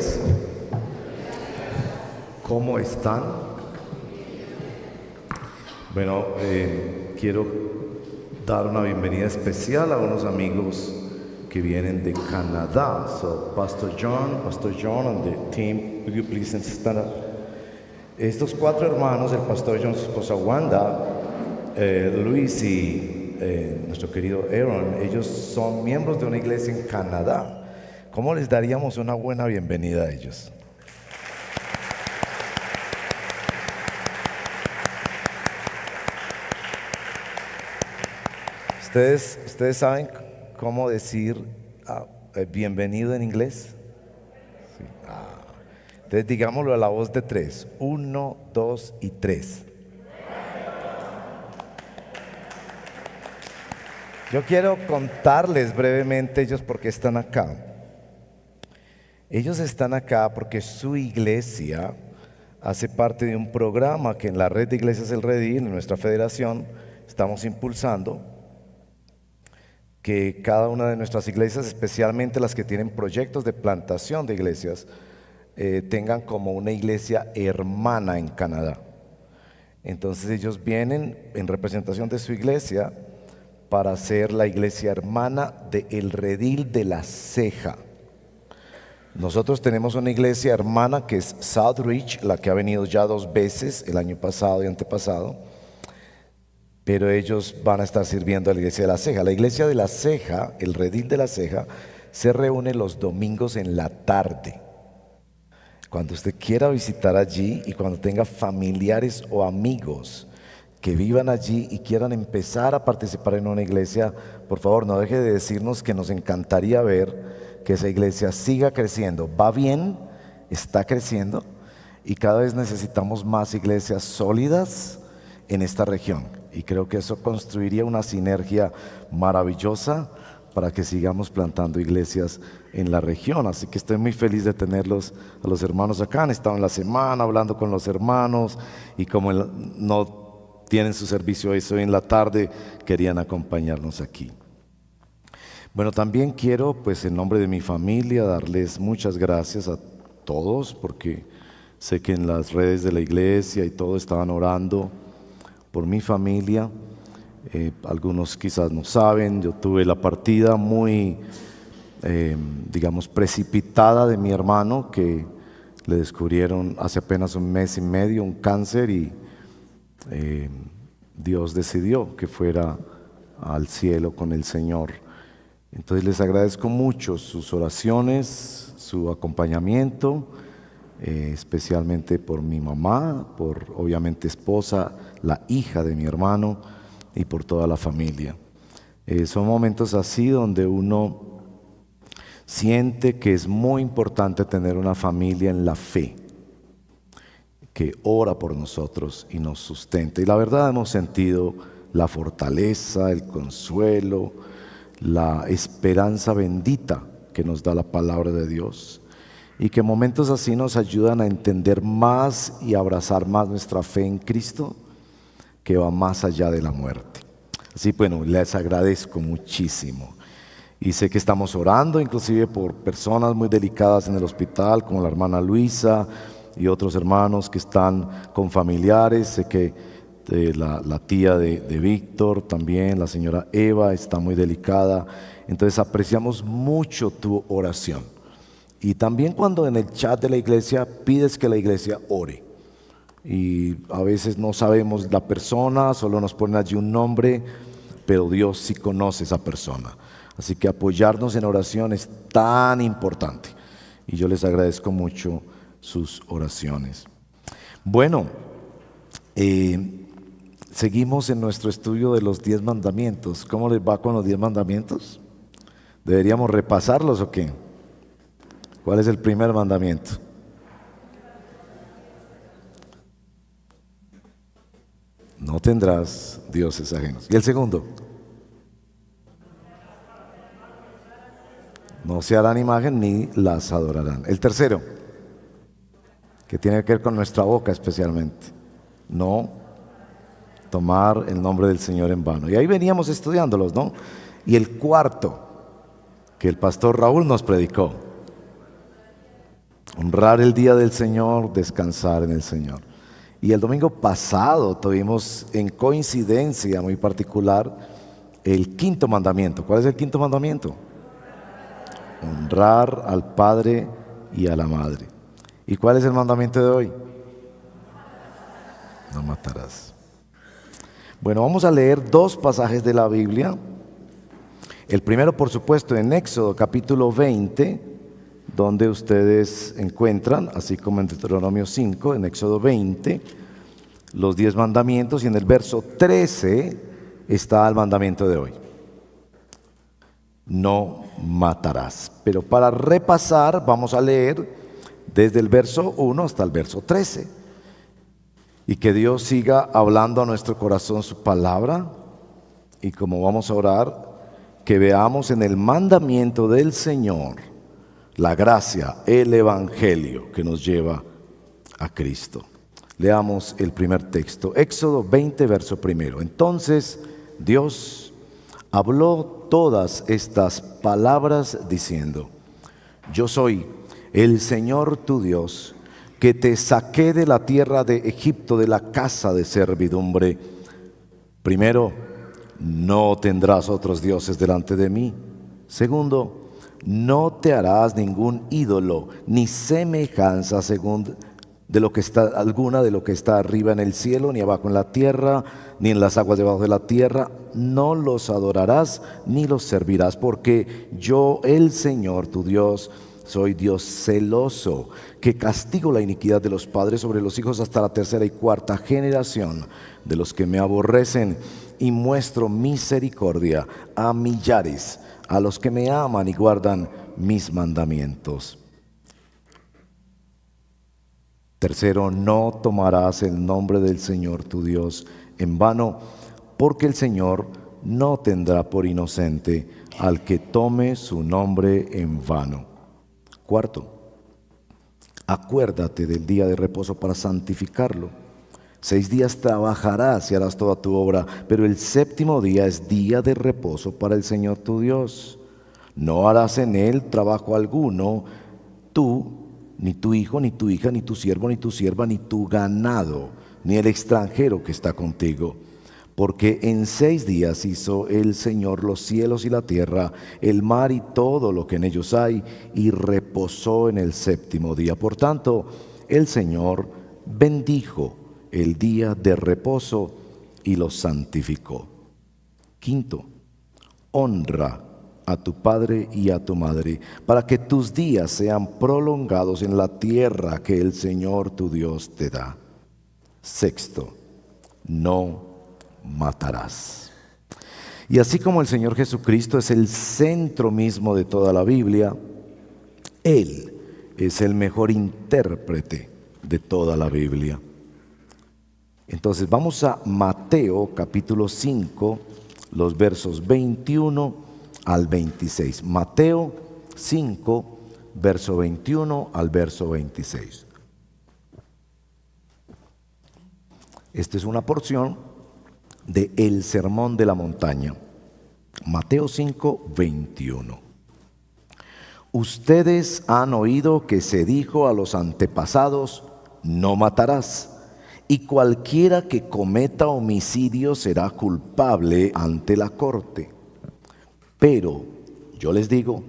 días. ¿Cómo están? Bueno, quiero dar una bienvenida especial a unos amigos que vienen de Canadá. So, Pastor John and the team, will you please stand up? Estos cuatro hermanos, el Pastor John, su esposa Wanda, Luis y nuestro querido Aaron, ellos son miembros de una iglesia en Canadá. ¿Cómo les daríamos una buena bienvenida a ellos? ¿Ustedes saben cómo decir bienvenido en inglés? Sí. Entonces digámoslo a la voz de tres. 1, 2 y 3. Yo quiero contarles brevemente ellos por qué están acá. Ellos están acá porque su iglesia hace parte de un programa que en la red de iglesias El Redil, en nuestra federación, estamos impulsando, que cada una de nuestras iglesias, especialmente las que tienen proyectos de plantación de iglesias, tengan como una iglesia hermana en Canadá. Entonces ellos vienen en representación de su iglesia para ser la iglesia hermana de El Redil de la Ceja. Nosotros tenemos una iglesia hermana que es Southridge, la que ha venido ya 2 veces, el año pasado y antepasado, pero ellos van a estar sirviendo a la iglesia de la Ceja. La iglesia de la Ceja, El Redil de la Ceja, se reúne los domingos en la tarde. Cuando usted quiera visitar allí y cuando tenga familiares o amigos que vivan allí y quieran empezar a participar en una iglesia, por favor no deje de decirnos, que nos encantaría ver que esa iglesia siga creciendo. Va bien, está creciendo y cada vez necesitamos más iglesias sólidas en esta región, y creo que eso construiría una sinergia maravillosa para que sigamos plantando iglesias en la región. Así que estoy muy feliz de tenerlos a los hermanos acá. Han estado en la semana hablando con los hermanos y como no tienen su servicio hoy en la tarde, querían acompañarnos aquí. Bueno, también quiero, pues en nombre de mi familia, darles muchas gracias a todos, porque sé que en las redes de la iglesia y todo estaban orando por mi familia. Algunos quizás no saben, yo tuve la partida muy, precipitada de mi hermano, que le descubrieron hace apenas 1 mes y medio un cáncer y Dios decidió que fuera al cielo con el Señor. Entonces les agradezco mucho sus oraciones, su acompañamiento, especialmente por mi mamá, por obviamente esposa, la hija de mi hermano y por toda la familia. Son momentos así donde uno siente que es muy importante tener una familia en la fe, que ora por nosotros y nos sustenta. Y la verdad hemos sentido la fortaleza, el consuelo, la esperanza bendita que nos da la palabra de Dios, y que momentos así nos ayudan a entender más y abrazar más nuestra fe en Cristo, que va más allá de la muerte. Así, bueno, les agradezco muchísimo. Y sé que estamos orando inclusive por personas muy delicadas en el hospital, como la hermana Luisa y otros hermanos que están con familiares. Sé que la tía de Víctor también, la señora Eva, está muy delicada. Entonces apreciamos mucho tu oración. Y también cuando en el chat de la iglesia pides que la iglesia ore, y a veces no sabemos la persona, solo nos ponen allí un nombre, pero Dios sí conoce esa persona. Así que apoyarnos en oración es tan importante, y yo les agradezco mucho sus oraciones. Bueno, seguimos en nuestro estudio de los 10 mandamientos. ¿Cómo les va con los 10 mandamientos? ¿Deberíamos repasarlos o qué? ¿Cuál es el primer mandamiento? No tendrás dioses ajenos. ¿Y el segundo? No se harán imagen ni las adorarán. El tercero, que tiene que ver con nuestra boca especialmente: no tomar el nombre del Señor en vano. Y ahí veníamos estudiándolos, ¿no? Y el cuarto, que el pastor Raúl nos predicó: Honrar el día del Señor, descansar en el Señor. Y el domingo pasado tuvimos en coincidencia muy particular el quinto mandamiento. ¿Cuál es el quinto mandamiento? Honrar al padre y a la madre. ¿Y cuál es el mandamiento de hoy? No matarás. Bueno, vamos a leer dos pasajes de la Biblia. El primero, por supuesto, en Éxodo capítulo 20, donde ustedes encuentran, así como en Deuteronomio 5, en Éxodo 20, los 10 mandamientos, y en el verso 13 está el mandamiento de hoy. No matarás. Pero para repasar, vamos a leer desde el verso 1 hasta el verso 13. Y que Dios siga hablando a nuestro corazón su palabra. Y como vamos a orar, que veamos en el mandamiento del Señor la gracia, el evangelio que nos lleva a Cristo. Leamos el primer texto, Éxodo 20, verso primero. Entonces Dios habló todas estas palabras diciendo: Yo soy el Señor tu Dios, que te saqué de la tierra de Egipto, de la casa de servidumbre. Primero, no tendrás otros dioses delante de mí. Segundo, no te harás ningún ídolo, ni semejanza alguna de lo que está arriba en el cielo, ni abajo en la tierra, ni en las aguas debajo de la tierra. No los adorarás, ni los servirás, porque yo, el Señor tu Dios, soy Dios celoso, que castigo la iniquidad de los padres sobre los hijos hasta la tercera y cuarta generación de los que me aborrecen, y muestro misericordia a millares, a los que me aman y guardan mis mandamientos. Tercero, no tomarás el nombre del Señor tu Dios en vano, porque el Señor no tendrá por inocente al que tome su nombre en vano. Cuarto, acuérdate del día de reposo para santificarlo. 6 días trabajarás y harás toda tu obra, pero el séptimo día es día de reposo para el Señor tu Dios. No harás en él trabajo alguno, tú, ni tu hijo, ni tu hija, ni tu siervo, ni tu sierva, ni tu ganado, ni el extranjero que está contigo. Porque en 6 días hizo el Señor los cielos y la tierra, el mar y todo lo que en ellos hay, y reposó en el séptimo día. Por tanto, el Señor bendijo el día de reposo y lo santificó. Quinto, honra a tu padre y a tu madre, para que tus días sean prolongados en la tierra que el Señor tu Dios te da. Sexto, no matarás. Y así como el Señor Jesucristo es el centro mismo de toda la Biblia, Él es el mejor intérprete de toda la Biblia. Entonces vamos a Mateo capítulo 5, los versos 21 al 26. Mateo 5, verso 21 al verso 26. Esta es una porción de el Sermón de la Montaña. Mateo 5, 21. Ustedes han oído que se dijo a los antepasados: no matarás. Y cualquiera que cometa homicidio será culpable ante la corte. Pero yo les digo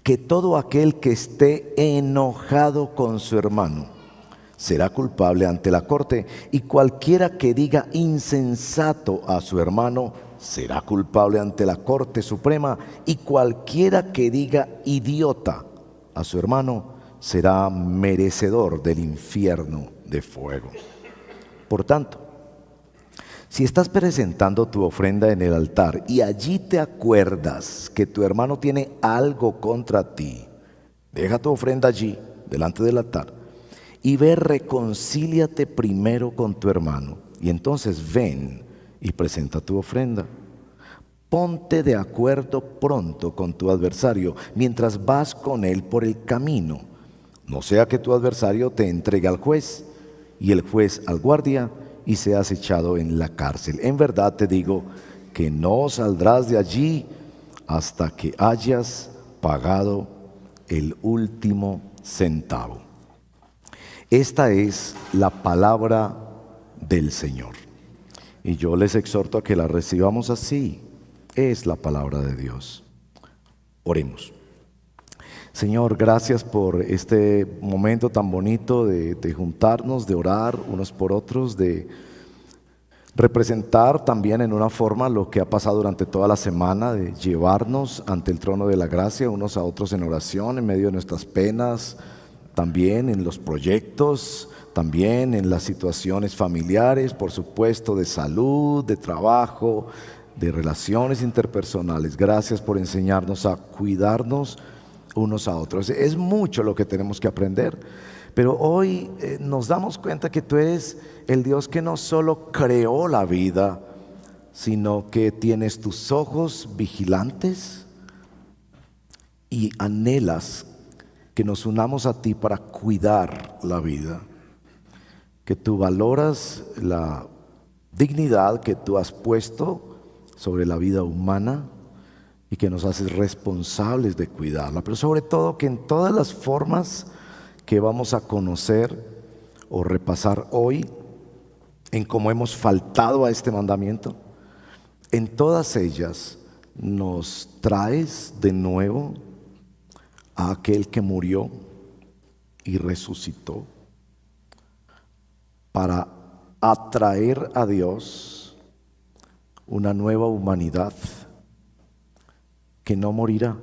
que todo aquel que esté enojado con su hermano será culpable ante la corte, y cualquiera que diga insensato a su hermano será culpable ante la Corte Suprema, y cualquiera que diga idiota a su hermano será merecedor del infierno de fuego. Por tanto, si estás presentando tu ofrenda en el altar y allí te acuerdas que tu hermano tiene algo contra ti, deja tu ofrenda allí, delante del altar, y ve, reconcíliate primero con tu hermano, y entonces ven y presenta tu ofrenda. Ponte de acuerdo pronto con tu adversario mientras vas con él por el camino. No sea que tu adversario te entregue al juez y el juez al guardia y seas echado en la cárcel. En verdad te digo que no saldrás de allí hasta que hayas pagado el último centavo. Esta es la palabra del Señor. Y yo les exhorto a que la recibamos así. Es la palabra de Dios. Oremos. Señor, gracias por este momento tan bonito de juntarnos, de orar unos por otros, de representar también en una forma lo que ha pasado durante toda la semana, de llevarnos ante el trono de la gracia unos a otros en oración, en medio de nuestras penas, también en los proyectos, también en las situaciones familiares, por supuesto, de salud, de trabajo, de relaciones interpersonales. Gracias por enseñarnos a cuidarnos unos a otros. Es mucho lo que tenemos que aprender, pero hoy nos damos cuenta que tú eres el Dios que no solo creó la vida, sino que tienes tus ojos vigilantes y anhelas que nos unamos a ti para cuidar la vida, que tú valoras la dignidad que tú has puesto sobre la vida humana y que nos haces responsables de cuidarla, pero sobre todo que en todas las formas que vamos a conocer o repasar hoy, en cómo hemos faltado a este mandamiento, en todas ellas nos traes de nuevo a aquel que murió y resucitó para atraer a Dios una nueva humanidad que no morirá.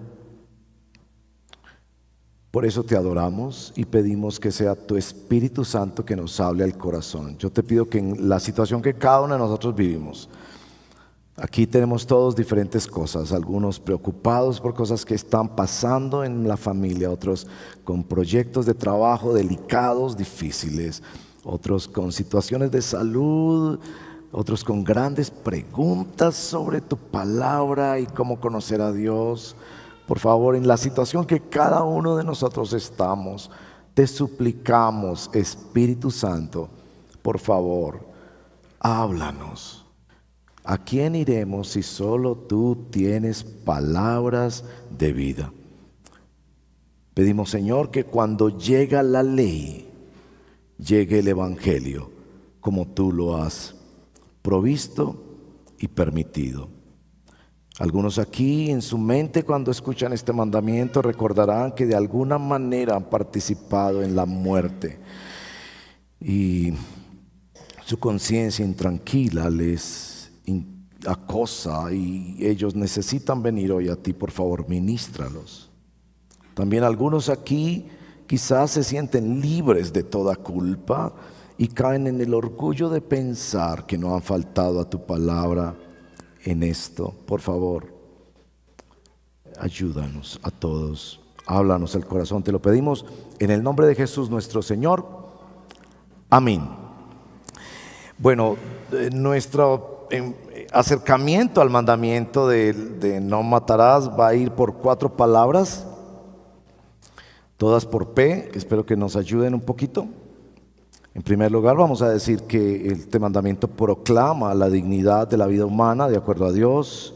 Por eso te adoramos y pedimos que sea tu Espíritu Santo que nos hable al corazón. Yo te pido que en la situación que cada uno de nosotros vivimos, aquí tenemos todos diferentes cosas, algunos preocupados por cosas que están pasando en la familia, otros con proyectos de trabajo delicados, difíciles, otros con situaciones de salud, otros con grandes preguntas sobre tu palabra y cómo conocer a Dios. Por favor, en la situación que cada uno de nosotros estamos, te suplicamos, Espíritu Santo, por favor, háblanos. ¿A quién iremos si solo tú tienes palabras de vida? Pedimos, Señor, que cuando llega la ley, llegue el Evangelio, como tú lo has provisto y permitido. Algunos aquí en su mente, cuando escuchan este mandamiento, recordarán que de alguna manera han participado en la muerte y su conciencia intranquila les acosa y ellos necesitan venir hoy a ti. Por favor, ministralos. También algunos aquí quizás se sienten libres de toda culpa y caen en el orgullo de pensar que no han faltado a tu palabra en esto. Por favor, ayúdanos a todos, háblanos al corazón, te lo pedimos en el nombre de Jesús nuestro Señor. Amén. Bueno, nuestro acercamiento al mandamiento de no matarás va a ir por 4 palabras, todas por P. Espero que nos ayuden un poquito. En primer lugar, vamos a decir que este mandamiento proclama la dignidad de la vida humana de acuerdo a Dios.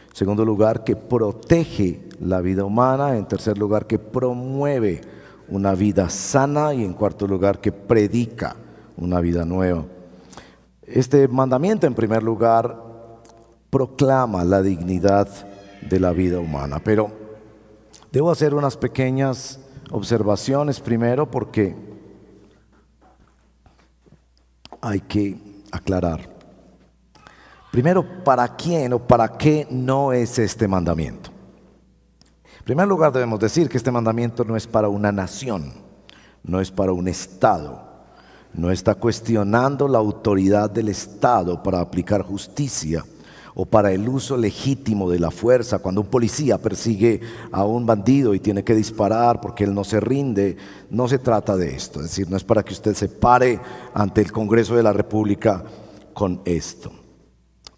En segundo lugar, que protege la vida humana. En tercer lugar, que promueve una vida sana. Y en cuarto lugar, que predica una vida nueva. Este mandamiento, en primer lugar, proclama la dignidad de la vida humana. Pero debo hacer unas pequeñas observaciones primero, porque hay que aclarar. Primero, ¿para quién o para qué no es este mandamiento? En primer lugar, debemos decir que este mandamiento no es para una nación, no es para un Estado, no está cuestionando la autoridad del Estado para aplicar justicia o para el uso legítimo de la fuerza. Cuando un policía persigue a un bandido y tiene que disparar porque él no se rinde, no se trata de esto. Es decir, no es para que usted se pare ante el Congreso de la República con esto.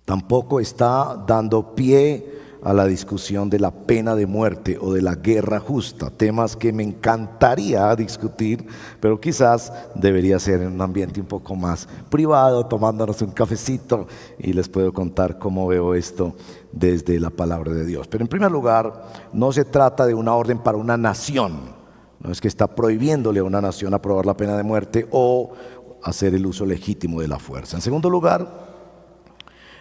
Tampoco está dando pie a la discusión de la pena de muerte o de la guerra justa, temas que me encantaría discutir, pero quizás debería ser en un ambiente un poco más privado, tomándonos un cafecito, y les puedo contar cómo veo esto desde la palabra de Dios. Pero en primer lugar, no se trata de una orden para una nación, No es que está prohibiéndole a una nación aprobar la pena de muerte o hacer el uso legítimo de la fuerza. En segundo lugar,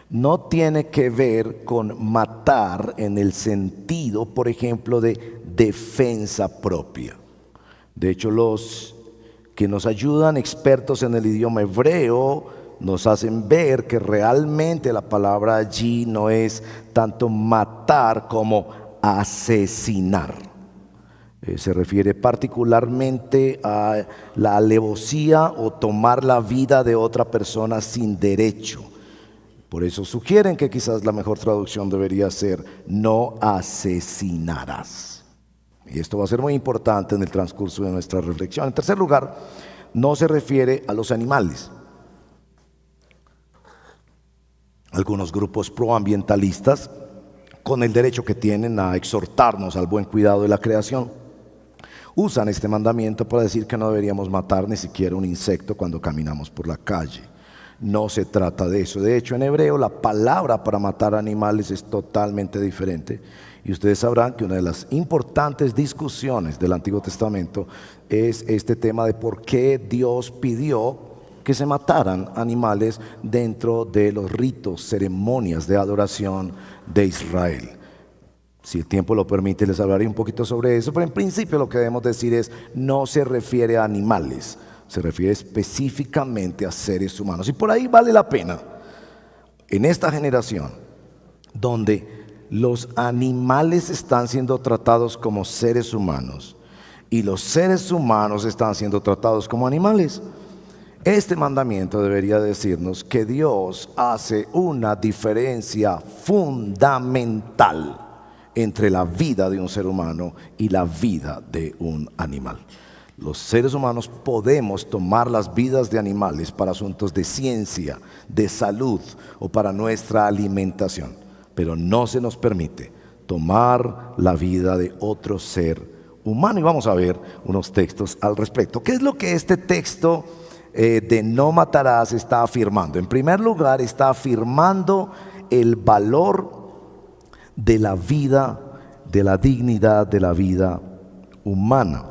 no tiene que ver con matar en el sentido, por ejemplo, de defensa propia. De hecho, los que nos ayudan, expertos en el idioma hebreo, nos hacen ver que realmente la palabra allí no es tanto matar como asesinar. Se refiere particularmente a la alevosía o tomar la vida de otra persona sin derecho. Por eso sugieren que quizás la mejor traducción debería ser: no asesinarás. Y esto va a ser muy importante en el transcurso de nuestra reflexión. En tercer lugar, no se refiere a los animales. Algunos grupos proambientalistas, con el derecho que tienen a exhortarnos al buen cuidado de la creación, usan este mandamiento para decir que no deberíamos matar ni siquiera un insecto cuando caminamos por la calle. No se trata de eso. De hecho, en hebreo la palabra para matar animales es totalmente diferente. Y ustedes sabrán que una de las importantes discusiones del Antiguo Testamento es este tema de por qué Dios pidió que se mataran animales dentro de los ritos, ceremonias de adoración de Israel. Si el tiempo lo permite, les hablaré un poquito sobre eso, pero en principio lo que debemos decir es: no se refiere a animales, se refiere específicamente a seres humanos. Y por ahí vale la pena, en esta generación, donde los animales están siendo tratados como seres humanos y los seres humanos están siendo tratados como animales, este mandamiento debería decirnos que Dios hace una diferencia fundamental entre la vida de un ser humano y la vida de un animal. Los seres humanos podemos tomar las vidas de animales para asuntos de ciencia, de salud o para nuestra alimentación, pero no se nos permite tomar la vida de otro ser humano. Y vamos a ver unos textos al respecto. ¿Qué es lo que este texto de no matarás está afirmando? En primer lugar, está afirmando el valor de la vida, de la dignidad de la vida humana.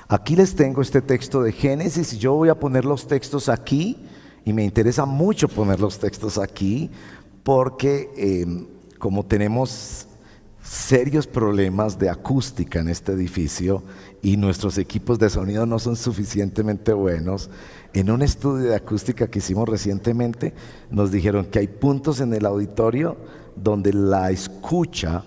Aquí les tengo este texto de Génesis. Yo voy a poner los textos aquí y me interesa mucho poner los textos aquí porque como tenemos serios problemas de acústica en este edificio y nuestros equipos de sonido no son suficientemente buenos, en un estudio de acústica que hicimos recientemente nos dijeron que hay puntos en el auditorio donde la escucha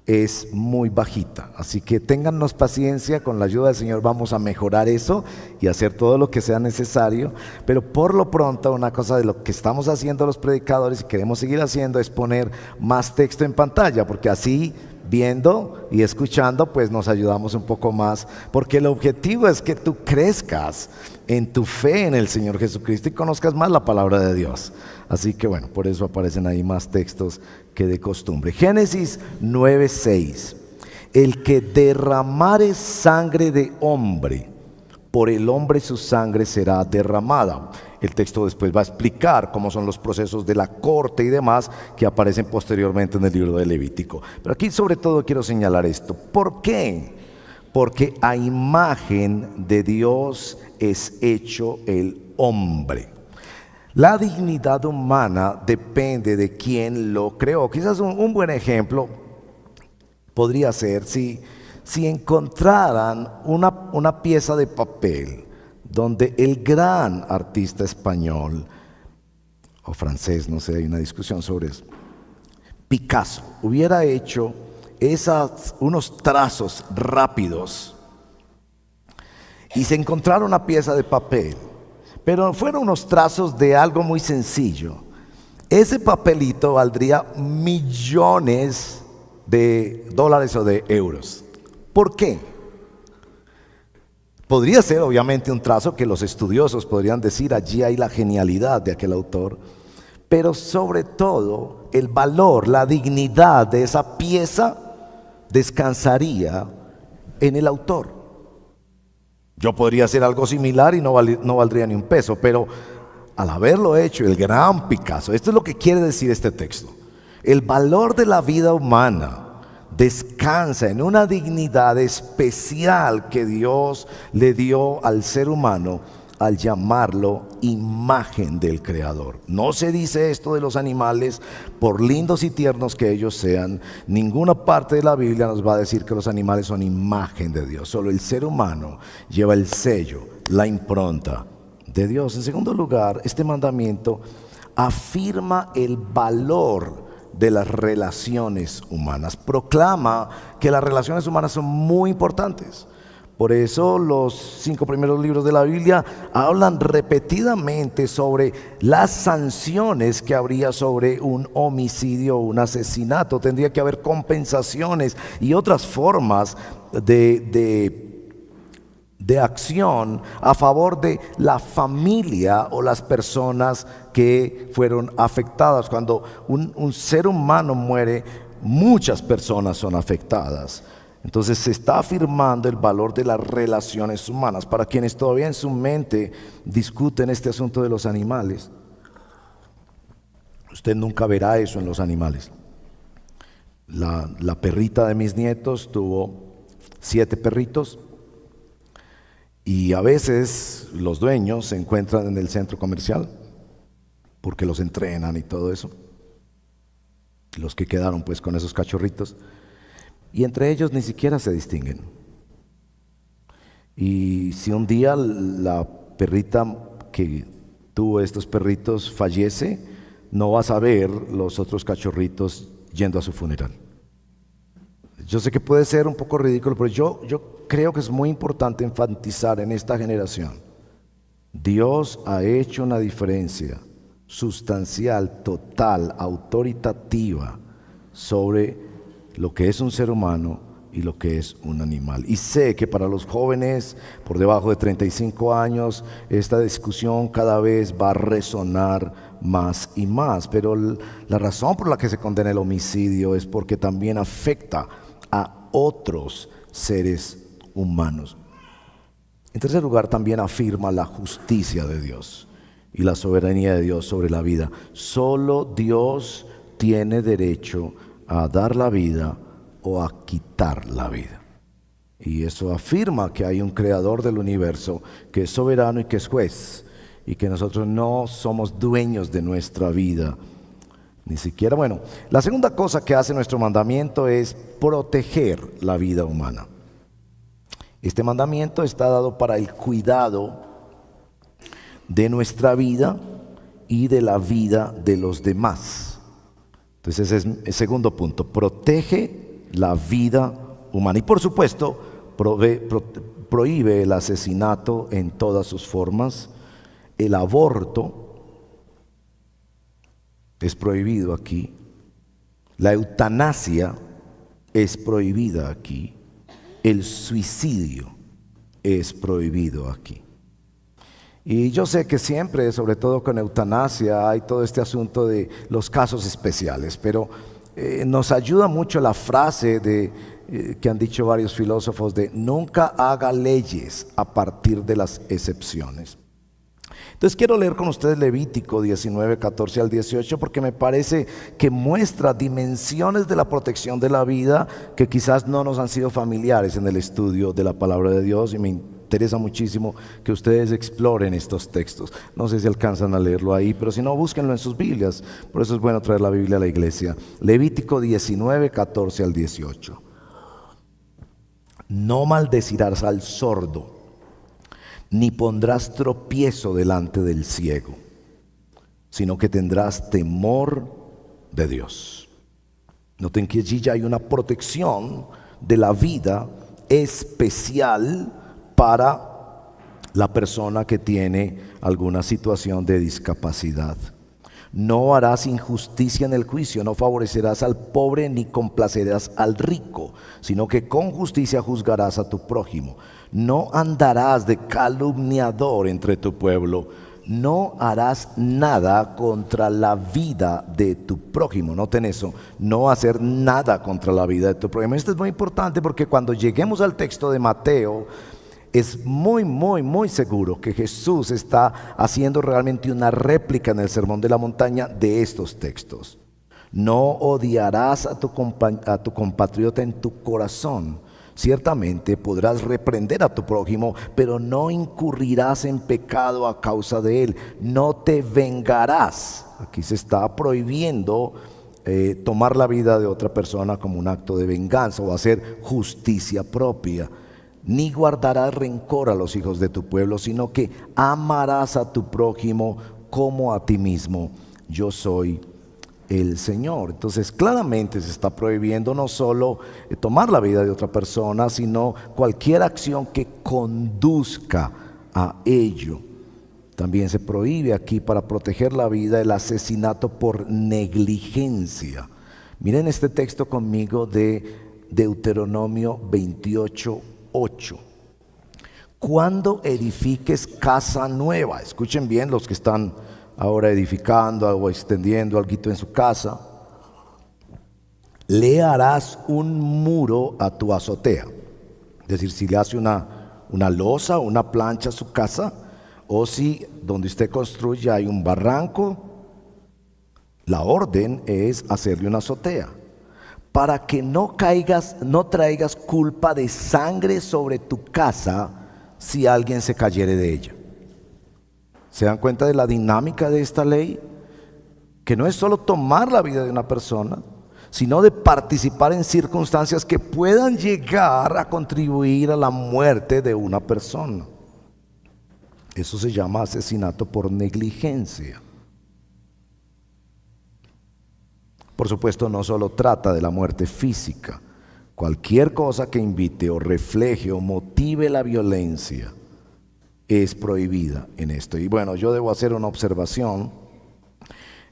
es muy bajita, así que téngannos paciencia, con la ayuda del Señor vamos a mejorar eso y hacer todo lo que sea necesario, pero por lo pronto una cosa de lo que estamos haciendo los predicadores y queremos seguir haciendo es poner más texto en pantalla, porque así viendo y escuchando pues nos ayudamos un poco más, porque el objetivo es que tú crezcas en tu fe en el Señor Jesucristo y conozcas más la palabra de Dios. Así que bueno, por eso aparecen ahí más textos que de costumbre. Génesis 9:6: el que derramare sangre de hombre, por el hombre su sangre será derramada. El texto después va a explicar cómo son los procesos de la corte y demás que aparecen posteriormente en el libro de Levítico. Pero aquí sobre todo quiero señalar esto. ¿Por qué? Porque a imagen de Dios es hecho el hombre. La dignidad humana depende de quién lo creó. Quizás un buen ejemplo podría ser si encontraran una pieza de papel donde el gran artista español o francés, no sé, hay una discusión sobre eso, Picasso, hubiera hecho unos trazos rápidos y se encontrara una pieza de papel, pero fueron unos trazos de algo muy sencillo, ese papelito valdría millones de dólares o de euros. ¿Por qué? Podría ser obviamente un trazo que los estudiosos podrían decir, allí hay la genialidad de aquel autor, pero sobre todo el valor, la dignidad de esa pieza descansaría en el autor. Yo podría hacer algo similar y no valdría ni un peso, pero al haberlo hecho el gran Picasso, esto es lo que quiere decir este texto: el valor de la vida humana descansa en una dignidad especial que Dios le dio al ser humano al llamarlo imagen del Creador. No se dice esto de los animales, por lindos y tiernos que ellos sean. Ninguna parte de la Biblia nos va a decir que los animales son imagen de Dios. Solo el ser humano lleva el sello, la impronta de Dios. En segundo lugar, este mandamiento afirma el valor de las relaciones humanas. Proclama que las relaciones humanas son muy importantes. Por eso los 5 primeros libros de la Biblia hablan repetidamente sobre las sanciones que habría sobre un homicidio o un asesinato. Tendría que haber compensaciones y otras formas de acción a favor de la familia o las personas que fueron afectadas. Cuando un ser humano muere, muchas personas son afectadas. Entonces se está afirmando el valor de las relaciones humanas. Para quienes todavía en su mente discuten este asunto de los animales, usted nunca verá eso en los animales. La perrita de mis nietos tuvo 7 perritos y a veces los dueños se encuentran en el centro comercial porque los entrenan y todo eso. Los que quedaron pues con esos cachorritos. Y entre ellos ni siquiera se distinguen. Y si un día la perrita que tuvo estos perritos fallece, no vas a ver los otros cachorritos yendo a su funeral. Yo sé que puede ser un poco ridículo, pero yo creo que es muy importante enfatizar en esta generación. Dios ha hecho una diferencia sustancial, total, autoritativa sobre lo que es un ser humano y lo que es un animal. Y sé que para los jóvenes por debajo de 35 años esta discusión cada vez va a resonar más y más, pero la razón por la que se condena el homicidio es porque también afecta a otros seres humanos. En tercer lugar, también afirma la justicia de Dios y la soberanía de Dios sobre la vida. Solo Dios tiene derecho a dar la vida o a quitar la vida. Y eso afirma que hay un creador del universo que es soberano y que es juez, y que nosotros no somos dueños de nuestra vida, ni siquiera. Bueno, la segunda cosa que hace nuestro mandamiento es proteger la vida humana. Este mandamiento está dado para el cuidado de nuestra vida y de la vida de los demás. Entonces ese es el segundo punto, protege la vida humana. Y por supuesto, prohíbe el asesinato en todas sus formas. El aborto es prohibido aquí. La eutanasia es prohibida aquí. El suicidio es prohibido aquí. Y yo sé que siempre, sobre todo con eutanasia, hay todo este asunto de los casos especiales, pero nos ayuda mucho la frase que han dicho varios filósofos de nunca haga leyes a partir de las excepciones. Entonces quiero leer con ustedes Levítico 19, 14 al 18, porque me parece que muestra dimensiones de la protección de la vida que quizás no nos han sido familiares en el estudio de la palabra de Dios, y me interesa muchísimo que ustedes exploren estos textos. No sé si alcanzan a leerlo ahí, pero si no, búsquenlo en sus Biblias. Por eso es bueno traer la Biblia a la iglesia. Levítico 19, 14 al 18. No maldecirás al sordo, ni pondrás tropiezo delante del ciego, sino que tendrás temor de Dios. Noten que allí ya hay una protección de la vida especial para la persona que tiene alguna situación de discapacidad. No harás injusticia en el juicio, no favorecerás al pobre ni complacerás al rico, sino que con justicia juzgarás a tu prójimo. No andarás de calumniador entre tu pueblo, no harás nada contra la vida de tu prójimo. Noten eso, no hacer nada contra la vida de tu prójimo. Esto es muy importante porque cuando lleguemos al texto de Mateo, es muy seguro que Jesús está haciendo realmente una réplica en el Sermón de la Montaña de estos textos. No odiarás a tu compatriota en tu corazón. Ciertamente podrás reprender a tu prójimo, pero no incurrirás en pecado a causa de él. No te vengarás. Aquí se está prohibiendo tomar la vida de otra persona como un acto de venganza o hacer justicia propia. Ni guardarás rencor a los hijos de tu pueblo, sino que amarás a tu prójimo como a ti mismo. Yo soy el Señor. Entonces claramente se está prohibiendo no solo tomar la vida de otra persona, sino cualquier acción que conduzca a ello. También se prohíbe aquí, para proteger la vida, el asesinato por negligencia. Miren este texto conmigo de Deuteronomio 28:8. Cuando edifiques casa nueva, escuchen bien los que están ahora edificando o extendiendo algo en su casa, le harás un muro a tu azotea. Es decir, si le hace una losa o una plancha a su casa, o si donde usted construye hay un barranco, la orden es hacerle una azotea, para que no traigas culpa de sangre sobre tu casa si alguien se cayere de ella. ¿Se dan cuenta de la dinámica de esta ley? Que no es solo tomar la vida de una persona, sino de participar en circunstancias que puedan llegar a contribuir a la muerte de una persona. Eso se llama asesinato por negligencia. Por supuesto, no solo trata de la muerte física. Cualquier cosa que invite o refleje o motive la violencia es prohibida en esto. Y bueno, yo debo hacer una observación.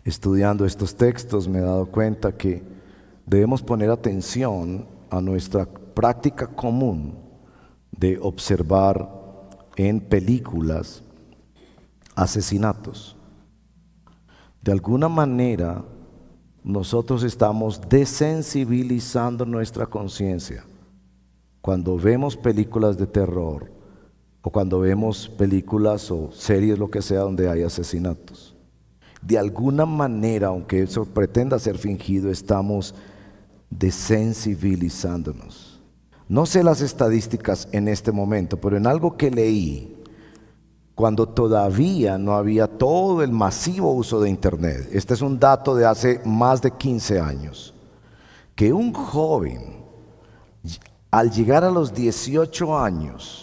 Estudiando estos textos me he dado cuenta que debemos poner atención a nuestra práctica común de observar en películas asesinatos. De alguna manera nosotros estamos desensibilizando nuestra conciencia cuando vemos películas de terror o cuando vemos películas o series, lo que sea, donde hay asesinatos. De alguna manera, aunque eso pretenda ser fingido, estamos desensibilizándonos. No sé las estadísticas en este momento, pero en algo que leí, cuando todavía no había todo el masivo uso de Internet, este es un dato de hace más de 15 años, que un joven, al llegar a los 18 años,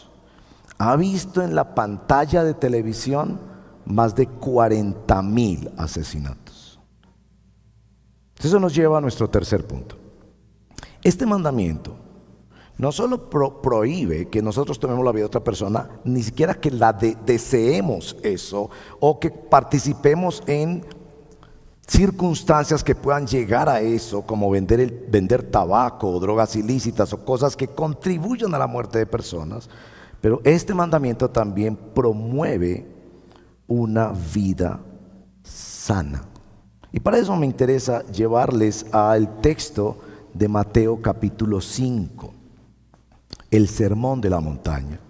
ha visto en la pantalla de televisión más de 40,000 asesinatos. Eso nos lleva a nuestro tercer punto. Este mandamiento no solo prohíbe que nosotros tomemos la vida de otra persona, ni siquiera que la deseemos eso o que participemos en circunstancias que puedan llegar a eso, como vender tabaco o drogas ilícitas o cosas que contribuyan a la muerte de personas. Pero este mandamiento también promueve una vida sana. Y para eso me interesa llevarles al texto de Mateo capítulo 5, el Sermón de la Montaña.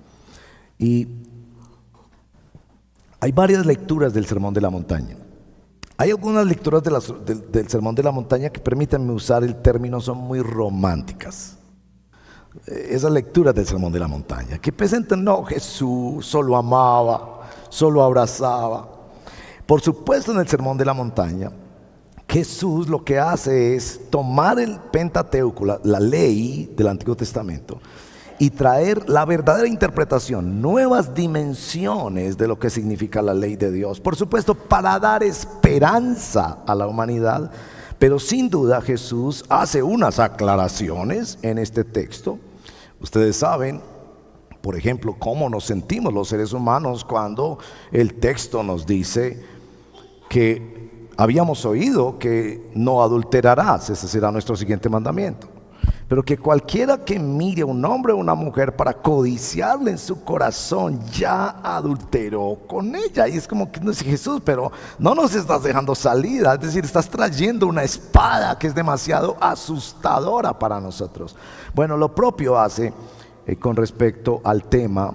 Y hay varias lecturas del Sermón de la Montaña. Hay algunas lecturas del Sermón de la Montaña que, permítanme usar el término, son muy románticas. Esas lecturas del Sermón de la Montaña, que presentan, no, Jesús solo amaba, solo abrazaba. Por supuesto, en el Sermón de la Montaña, Jesús lo que hace es tomar el Pentateuco, la ley del Antiguo Testamento, y traer la verdadera interpretación, nuevas dimensiones de lo que significa la ley de Dios. Por supuesto, para dar esperanza a la humanidad. Pero sin duda Jesús hace unas aclaraciones en este texto. Ustedes saben, por ejemplo, cómo nos sentimos los seres humanos cuando el texto nos dice que habíamos oído que no adulterarás. Ese será nuestro siguiente mandamiento. Pero que cualquiera que mire a un hombre o una mujer para codiciarle en su corazón ya adulteró con ella. Y es como que no es Jesús, pero no nos estás dejando salida. Es decir, estás trayendo una espada que es demasiado asustadora para nosotros. Bueno, lo propio hace con respecto al tema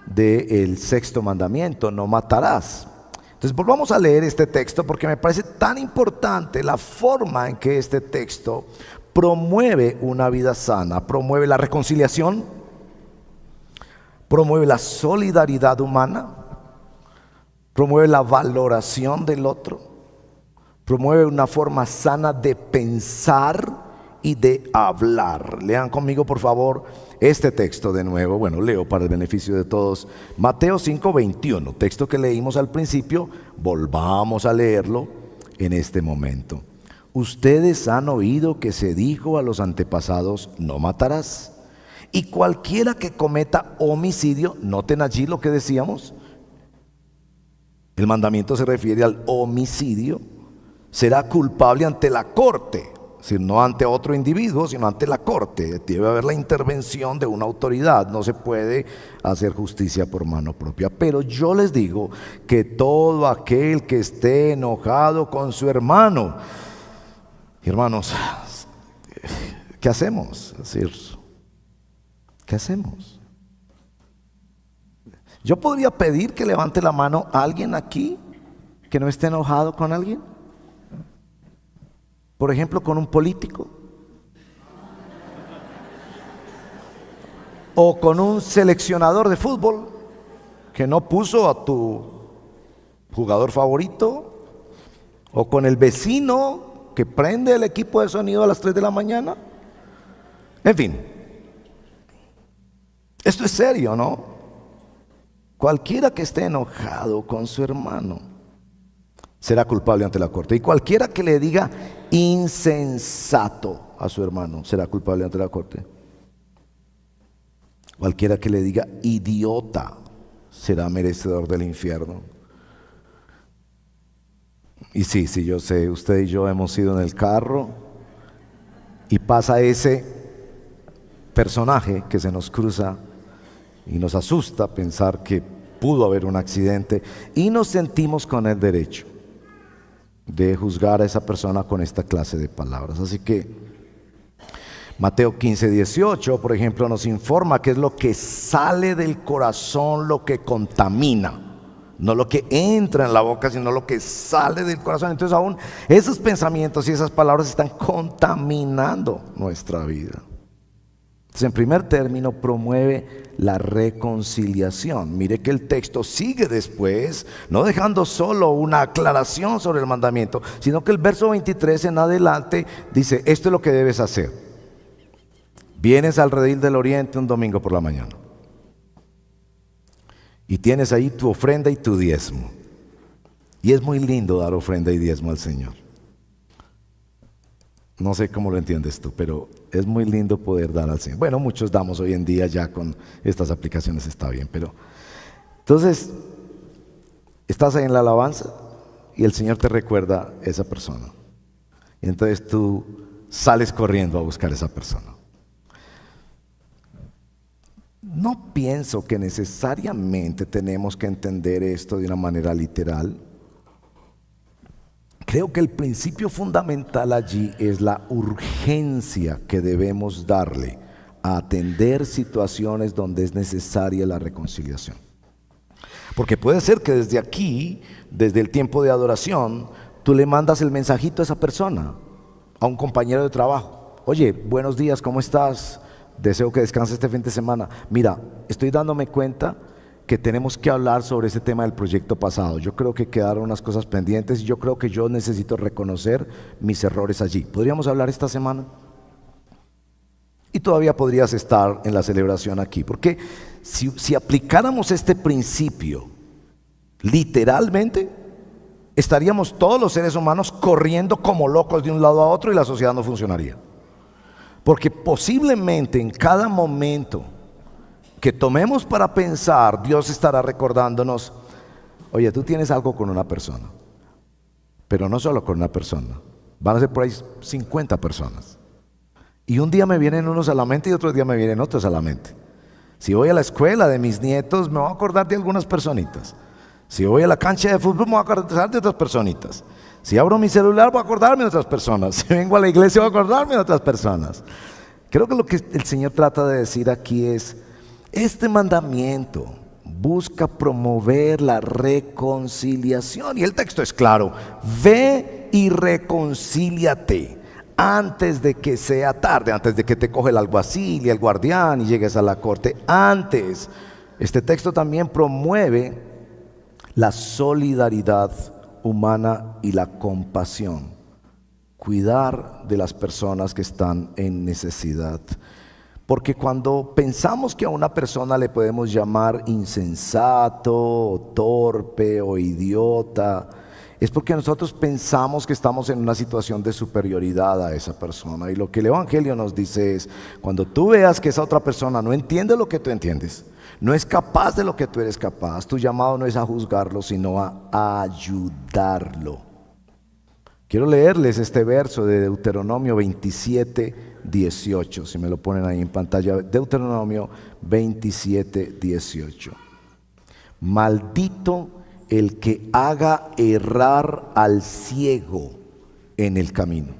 del sexto mandamiento: no matarás. Entonces volvamos a leer este texto porque me parece tan importante la forma en que este texto promueve una vida sana, promueve la reconciliación, promueve la solidaridad humana, promueve la valoración del otro, promueve una forma sana de pensar y de hablar. Lean conmigo por favor este texto de nuevo. Bueno, leo para el beneficio de todos. Mateo 5:21, texto que leímos al principio, volvamos a leerlo en este momento. Ustedes han oído que se dijo a los antepasados: no matarás. Y cualquiera que cometa homicidio, noten allí lo que decíamos, el mandamiento se refiere al homicidio, será culpable ante la corte. Es decir, no ante otro individuo, sino ante la corte. Debe haber la intervención de una autoridad. No se puede hacer justicia por mano propia. Pero yo les digo que todo aquel que esté enojado con su hermano, hermanos, ¿qué hacemos? Es decir, ¿qué hacemos? Yo podría pedir que levante la mano a alguien aquí que no esté enojado con alguien. Por ejemplo, con un político o con un seleccionador de fútbol que no puso a tu jugador favorito, o con el vecino que prende el equipo de sonido a las 3 de la mañana. En fin, esto es serio, ¿no? Cualquiera que esté enojado con su hermano será culpable ante la corte. Y cualquiera que le diga insensato a su hermano será culpable ante la corte. Cualquiera que le diga idiota será merecedor del infierno. Y sí, yo sé, usted y yo hemos ido en el carro y pasa ese personaje que se nos cruza y nos asusta pensar que pudo haber un accidente y nos sentimos con el derecho de juzgar a esa persona con esta clase de palabras. Así que Mateo 15:18, por ejemplo, nos informa que es lo que sale del corazón lo que contamina. No lo que entra en la boca, sino lo que sale del corazón. Entonces aún esos pensamientos y esas palabras están contaminando nuestra vida. Entonces, en primer término, promueve la reconciliación. Mire que el texto sigue después, no dejando solo una aclaración sobre el mandamiento, sino que el verso 23 en adelante dice: esto es lo que debes hacer. Vienes al redil del oriente un domingo por la mañana y tienes ahí tu ofrenda y tu diezmo. Y es muy lindo dar ofrenda y diezmo al Señor. No sé cómo lo entiendes tú, pero es muy lindo poder dar al Señor. Bueno, muchos damos hoy en día ya con estas aplicaciones, está bien, pero entonces estás ahí en la alabanza y el Señor te recuerda a esa persona. Y entonces tú sales corriendo a buscar a esa persona. No pienso que necesariamente tenemos que entender esto de una manera literal. Creo que el principio fundamental allí es la urgencia que debemos darle a atender situaciones donde es necesaria la reconciliación. Porque puede ser que desde aquí, desde el tiempo de adoración, tú le mandas el mensajito a esa persona, a un compañero de trabajo: oye, buenos días, ¿cómo estás? Deseo que descanses este fin de semana. Mira, estoy dándome cuenta que tenemos que hablar sobre ese tema del proyecto pasado. Yo creo que quedaron unas cosas pendientes y yo creo que yo necesito reconocer mis errores allí. ¿Podríamos hablar esta semana? Y todavía podrías estar en la celebración aquí, porque si aplicáramos este principio literalmente, estaríamos todos los seres humanos corriendo como locos de un lado a otro y la sociedad no funcionaría. Porque posiblemente en cada momento que tomemos para pensar, Dios estará recordándonos: oye, tú tienes algo con una persona, pero no solo con una persona, van a ser por ahí 50 personas. Y un día me vienen unos a la mente y otro día me vienen otros a la mente. Si voy a la escuela de mis nietos, me voy a acordar de algunas personitas. Si voy a la cancha de fútbol, me voy a acordar de otras personitas. Si abro mi celular, voy a acordarme de otras personas. Si vengo a la iglesia, voy a acordarme de otras personas. Creo que lo que el Señor trata de decir aquí es: este mandamiento busca promover la reconciliación. Y el texto es claro: ve y reconcíliate antes de que sea tarde, antes de que te coge el alguacil y el guardián y llegues a la corte. Antes, este texto también promueve la solidaridad humana y la compasión. Cuidar de las personas que están en necesidad. Porque cuando pensamos que a una persona le podemos llamar insensato, o torpe o idiota, es porque nosotros pensamos que estamos en una situación de superioridad a esa persona. Y lo que el Evangelio nos dice es: cuando tú veas que esa otra persona no entiende lo que tú entiendes, no es capaz de lo que tú eres capaz, tu llamado no es a juzgarlo, sino a ayudarlo. Quiero leerles este verso de Deuteronomio 27, 18, si me lo ponen ahí en pantalla. Deuteronomio 27, 18. Maldito el que haga errar al ciego en el camino.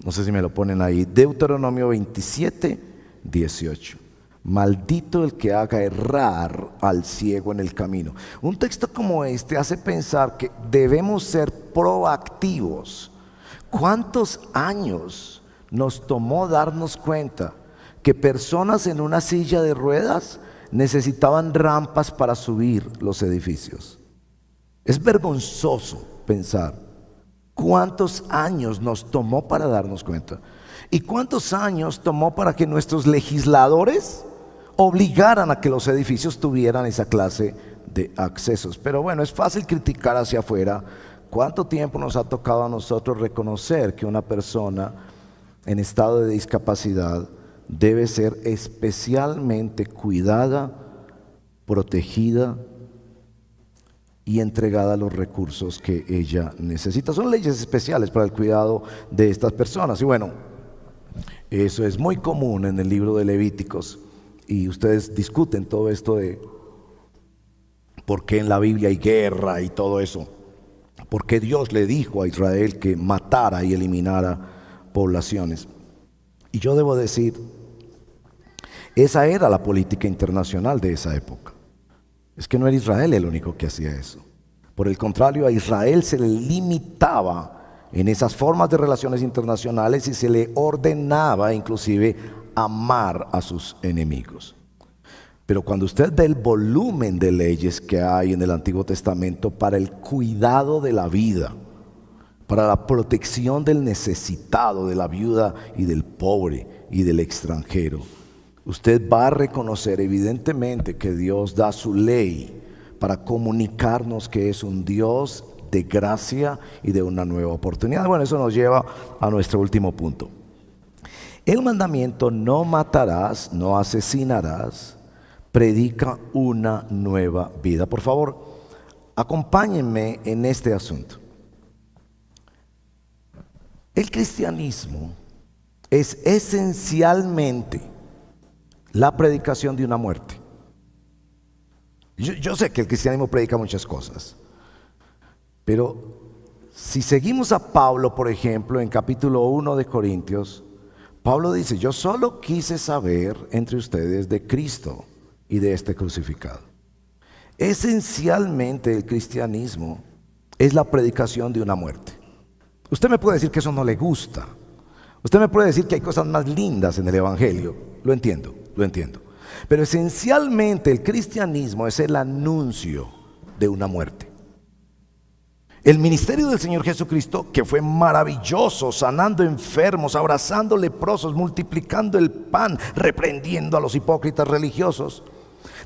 No sé si me lo ponen ahí. Deuteronomio 27, 18. Maldito el que haga errar al ciego en el camino. Un texto como este hace pensar que debemos ser proactivos. ¿Cuántos años nos tomó darnos cuenta que personas en una silla de ruedas necesitaban rampas para subir los edificios? Es vergonzoso pensar cuántos años nos tomó para darnos cuenta. ¿Y cuántos años tomó para que nuestros legisladores obligaran a que los edificios tuvieran esa clase de accesos? Pero bueno, es fácil criticar hacia afuera. ¿Cuánto tiempo nos ha tocado a nosotros reconocer que una persona en estado de discapacidad debe ser especialmente cuidada, protegida y entregada los recursos que ella necesita? Son leyes especiales para el cuidado de estas personas. Y bueno, eso es muy común en el libro de Levíticos. Y ustedes discuten todo esto de por qué en la Biblia hay guerra y todo eso. ¿Por qué Dios le dijo a Israel que matara y eliminara poblaciones? Y yo debo decir, esa era la política internacional de esa época. Es que no era Israel el único que hacía eso. Por el contrario, a Israel se le limitaba en esas formas de relaciones internacionales y se le ordenaba inclusive amar a sus enemigos. Pero cuando usted ve el volumen de leyes que hay en el Antiguo Testamento para el cuidado de la vida, para la protección del necesitado, de la viuda y del pobre y del extranjero, usted va a reconocer evidentemente que Dios da su ley para comunicarnos que es un Dios de gracia y de una nueva oportunidad. Bueno, eso nos lleva a nuestro último punto. El mandamiento no matarás, no asesinarás, predica una nueva vida. Por favor, acompáñenme en este asunto. El cristianismo es esencialmente la predicación de una muerte. Yo sé que el cristianismo predica muchas cosas, pero si seguimos a Pablo, por ejemplo, en capítulo 1 de Corintios, Pablo dice: yo solo quise saber entre ustedes de Cristo y de este crucificado. Esencialmente el cristianismo es la predicación de una muerte. Usted me puede decir que eso no le gusta. Usted me puede decir que hay cosas más lindas en el Evangelio. Lo entiendo. Pero esencialmente el cristianismo es el anuncio de una muerte. El ministerio del Señor Jesucristo, que fue maravilloso, sanando enfermos, abrazando leprosos, multiplicando el pan, reprendiendo a los hipócritas religiosos,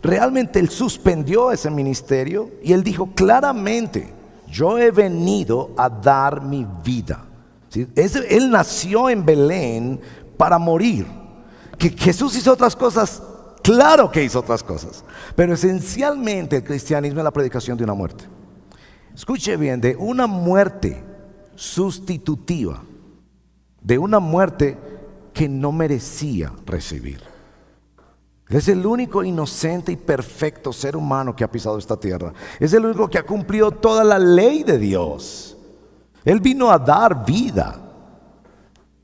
realmente Él suspendió ese ministerio y Él dijo claramente: yo he venido a dar mi vida. ¿Sí? Él nació en Belén para morir. Que Jesús hizo otras cosas, claro que hizo otras cosas, pero esencialmente el cristianismo es la predicación de una muerte. Escuche bien, de una muerte sustitutiva, de una muerte que no merecía recibir. Es el único inocente y perfecto ser humano que ha pisado esta tierra. Es el único que ha cumplido toda la ley de Dios. Él vino a dar vida,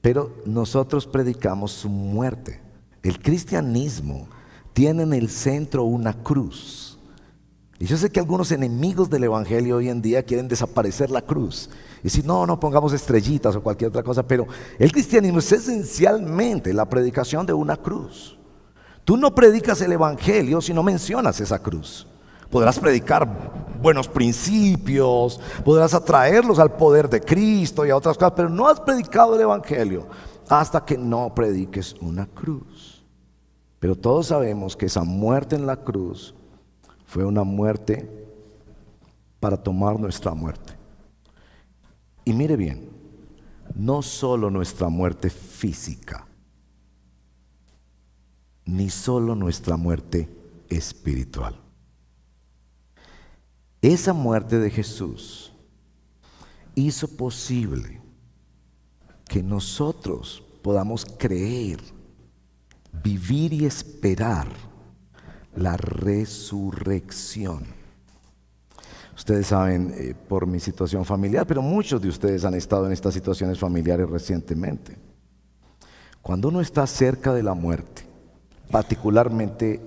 pero nosotros predicamos su muerte. El cristianismo tiene en el centro una cruz. Y yo sé que algunos enemigos del Evangelio hoy en día quieren desaparecer la cruz. Y decir, no, no pongamos estrellitas o cualquier otra cosa. Pero el cristianismo es esencialmente la predicación de una cruz. Tú no predicas el Evangelio si no mencionas esa cruz. Podrás predicar buenos principios, podrás atraerlos al poder de Cristo y a otras cosas, pero no has predicado el Evangelio hasta que no prediques una cruz. Pero todos sabemos que esa muerte en la cruz fue una muerte para tomar nuestra muerte. Y mire bien, no solo nuestra muerte física, ni solo nuestra muerte espiritual. Esa muerte de Jesús hizo posible que nosotros podamos creer, vivir y esperar la resurrección. Ustedes saben por mi situación familiar, pero muchos de ustedes han estado en estas situaciones familiares recientemente. Cuando uno está cerca de la muerte, particularmente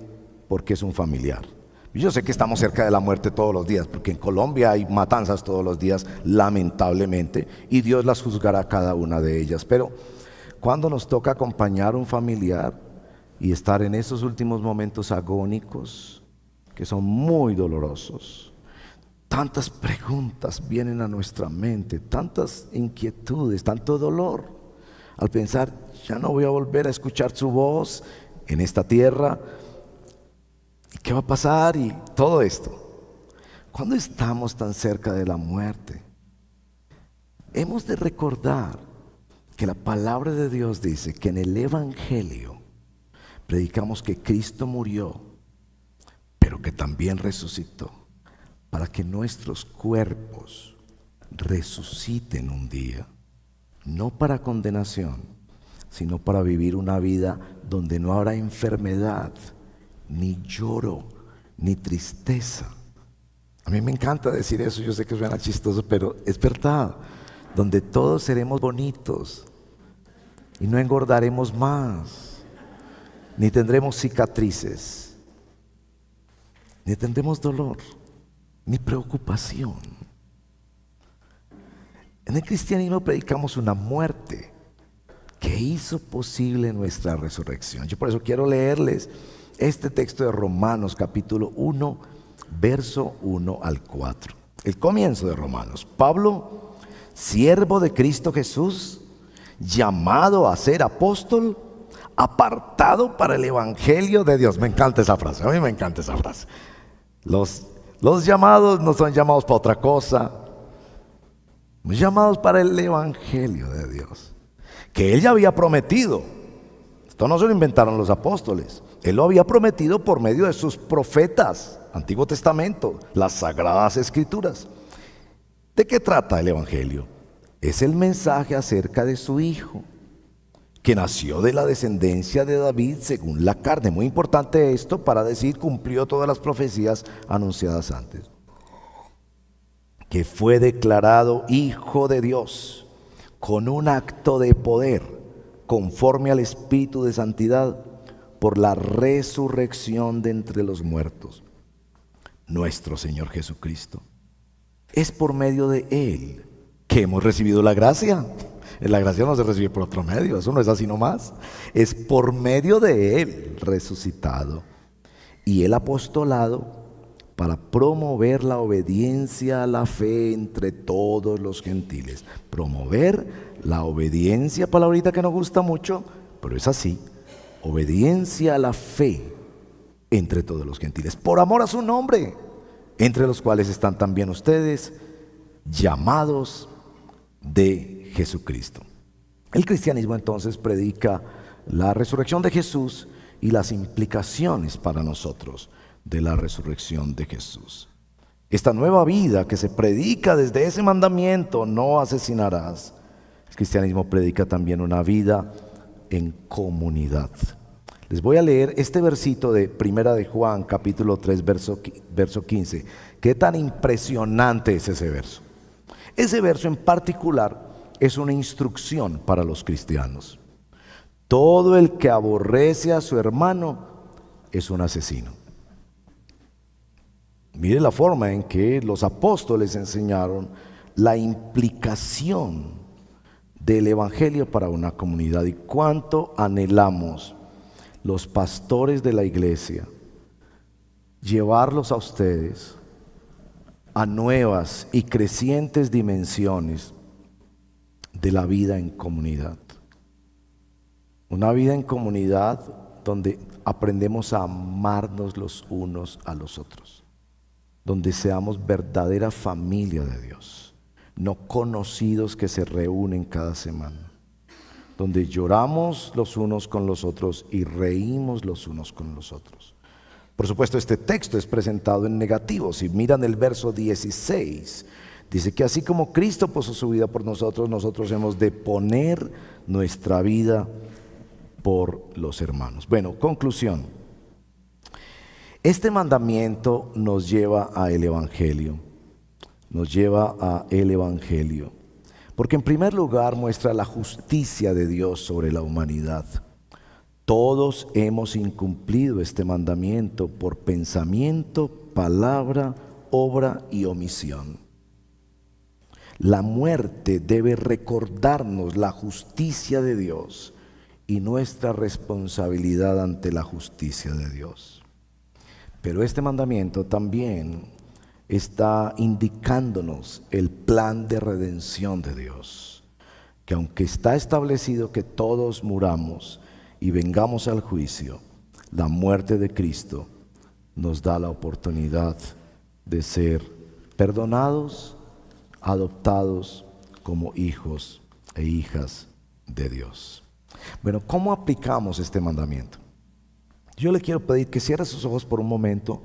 porque es un familiar. Yo sé que estamos cerca de la muerte todos los días, porque en Colombia hay matanzas todos los días, lamentablemente, y Dios las juzgará cada una de ellas. Pero cuando nos toca acompañar a un familiar y estar en esos últimos momentos agónicos, que son muy dolorosos, tantas preguntas vienen a nuestra mente, tantas inquietudes, tanto dolor, al pensar, ya no voy a volver a escuchar su voz en esta tierra. ¿Y qué va a pasar? Y todo esto. Cuando estamos tan cerca de la muerte, hemos de recordar que la palabra de Dios dice que en el Evangelio predicamos que Cristo murió, pero que también resucitó, para que nuestros cuerpos resuciten un día, no para condenación, sino para vivir una vida donde no habrá enfermedad, ni lloro, ni tristeza. A mí me encanta decir eso, yo sé que suena chistoso, pero es verdad, donde todos seremos bonitos y no engordaremos más, ni tendremos cicatrices, ni tendremos dolor, ni preocupación. En el cristianismo predicamos una muerte que hizo posible nuestra resurrección. Yo por eso quiero leerles este texto de Romanos capítulo 1, verso 1 al 4. El comienzo de Romanos. Pablo, siervo de Cristo Jesús, llamado a ser apóstol, apartado para el evangelio de Dios. Me encanta esa frase, a mí me encanta esa frase. Los llamados no son llamados para otra cosa, llamados para el evangelio de Dios, que Él ya había prometido. Esto no se lo inventaron los apóstoles. Él lo había prometido por medio de sus profetas, Antiguo Testamento, las Sagradas Escrituras. ¿De qué trata el Evangelio? Es el mensaje acerca de su Hijo, que nació de la descendencia de David según la carne. Muy importante esto para decir cumplió todas las profecías anunciadas antes. Que fue declarado Hijo de Dios con un acto de poder, conforme al Espíritu de santidad, por la resurrección de entre los muertos, nuestro Señor Jesucristo. Es por medio de Él que hemos recibido la gracia. La gracia no se recibe por otro medio, eso no es así nomás. Es por medio de Él resucitado y el apostolado para promover la obediencia a la fe entre todos los gentiles. Promover la obediencia, palabrita que nos gusta mucho, pero es así. Obediencia a la fe entre todos los gentiles, por amor a su nombre, entre los cuales están también ustedes, llamados de Jesucristo. El cristianismo entonces predica la resurrección de Jesús y las implicaciones para nosotros de la resurrección de Jesús. Esta nueva vida que se predica desde ese mandamiento, no asesinarás, el cristianismo predica también una vida en comunidad. Les voy a leer este versito de Primera de Juan, capítulo 3, verso 15. Qué tan impresionante es ese verso. Ese verso en particular es una instrucción para los cristianos. Todo el que aborrece a su hermano es un asesino. Mire la forma en que los apóstoles enseñaron la implicación del evangelio para una comunidad, y cuánto anhelamos los pastores de la iglesia llevarlos a ustedes a nuevas y crecientes dimensiones de la vida en comunidad. Una vida en comunidad donde aprendemos a amarnos los unos a los otros, donde seamos verdadera familia de Dios, no conocidos que se reúnen cada semana, donde lloramos los unos con los otros y reímos los unos con los otros. Por supuesto, este texto es presentado en negativo. Si miran el verso 16, dice que así como Cristo puso su vida por nosotros, nosotros hemos de poner nuestra vida por los hermanos. Bueno, conclusión. Este mandamiento nos lleva a el Evangelio. Nos lleva a el Evangelio. Porque en primer lugar muestra la justicia de Dios sobre la humanidad. Todos hemos incumplido este mandamiento por pensamiento, palabra, obra y omisión. La muerte debe recordarnos la justicia de Dios y nuestra responsabilidad ante la justicia de Dios. Pero este mandamiento también está indicándonos el plan de redención de Dios, que aunque está establecido que todos muramos y vengamos al juicio, la muerte de Cristo nos da la oportunidad de ser perdonados, adoptados como hijos e hijas de Dios. Bueno, ¿cómo aplicamos este mandamiento? Yo le quiero pedir que cierre sus ojos por un momento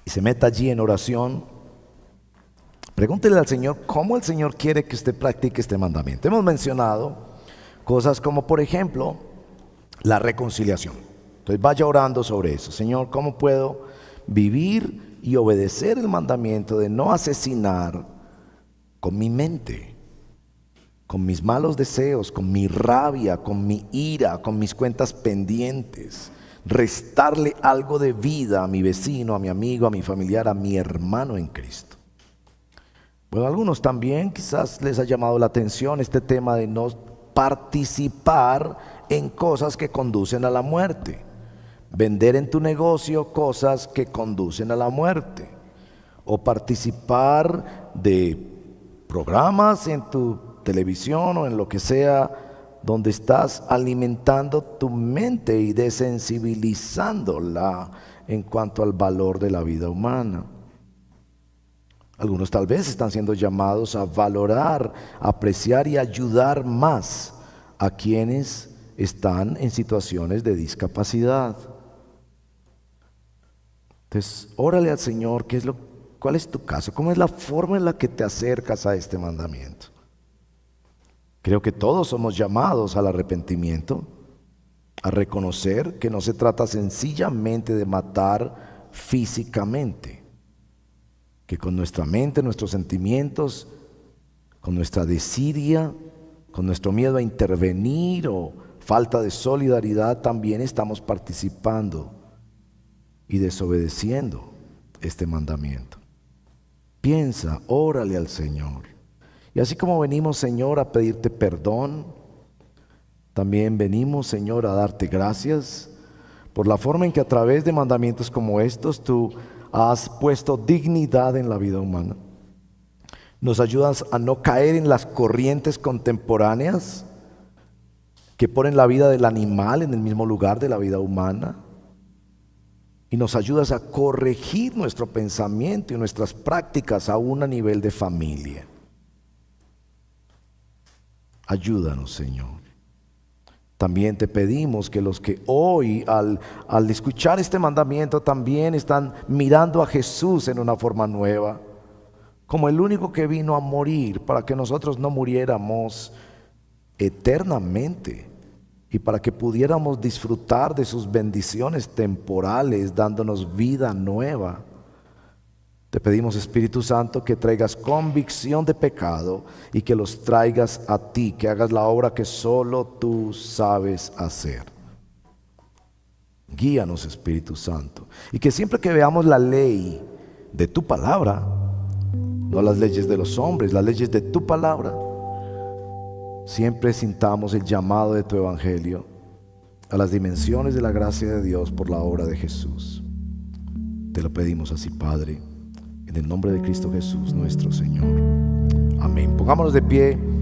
y se meta allí en oración. Pregúntele al Señor cómo el Señor quiere que usted practique este mandamiento. Hemos mencionado cosas como, por ejemplo, la reconciliación. Entonces vaya orando sobre eso. Señor, ¿cómo puedo vivir y obedecer el mandamiento de no asesinar con mi mente, con mis malos deseos, con mi rabia, con mi ira, con mis cuentas pendientes? Restarle algo de vida a mi vecino, a mi amigo, a mi familiar, a mi hermano en Cristo. Bueno, a algunos también quizás les ha llamado la atención este tema de no participar en cosas que conducen a la muerte. Vender en tu negocio cosas que conducen a la muerte. O participar de programas en tu televisión o en lo que sea, donde estás alimentando tu mente y desensibilizándola en cuanto al valor de la vida humana. Algunos tal vez están siendo llamados a valorar, apreciar y ayudar más a quienes están en situaciones de discapacidad. Entonces, órale al Señor, ¿cuál es tu caso? ¿Cómo es la forma en la que te acercas a este mandamiento? Creo que todos somos llamados al arrepentimiento, a reconocer que no se trata sencillamente de matar físicamente, que con nuestra mente, nuestros sentimientos, con nuestra desidia, con nuestro miedo a intervenir o falta de solidaridad, también estamos participando y desobedeciendo este mandamiento. Piensa, órale al Señor. Y así como venimos, Señor, a pedirte perdón, también venimos, Señor, a darte gracias por la forma en que a través de mandamientos como estos tú has puesto dignidad en la vida humana. Nos ayudas a no caer en las corrientes contemporáneas que ponen la vida del animal en el mismo lugar de la vida humana. Y nos ayudas a corregir nuestro pensamiento y nuestras prácticas aún a nivel de familia. Ayúdanos, Señor. También te pedimos que los que hoy al escuchar este mandamiento también están mirando a Jesús en una forma nueva, como el único que vino a morir para que nosotros no muriéramos eternamente y para que pudiéramos disfrutar de sus bendiciones temporales, dándonos vida nueva. Te pedimos, Espíritu Santo, que traigas convicción de pecado y que los traigas a ti, que hagas la obra que solo tú sabes hacer. Guíanos, Espíritu Santo. Y que siempre que veamos la ley de tu palabra, no las leyes de los hombres, las leyes de tu palabra, siempre sintamos el llamado de tu evangelio a las dimensiones de la gracia de Dios por la obra de Jesús. Te lo pedimos así, Padre, en el nombre de Cristo Jesús, nuestro Señor. Amén. Pongámonos de pie.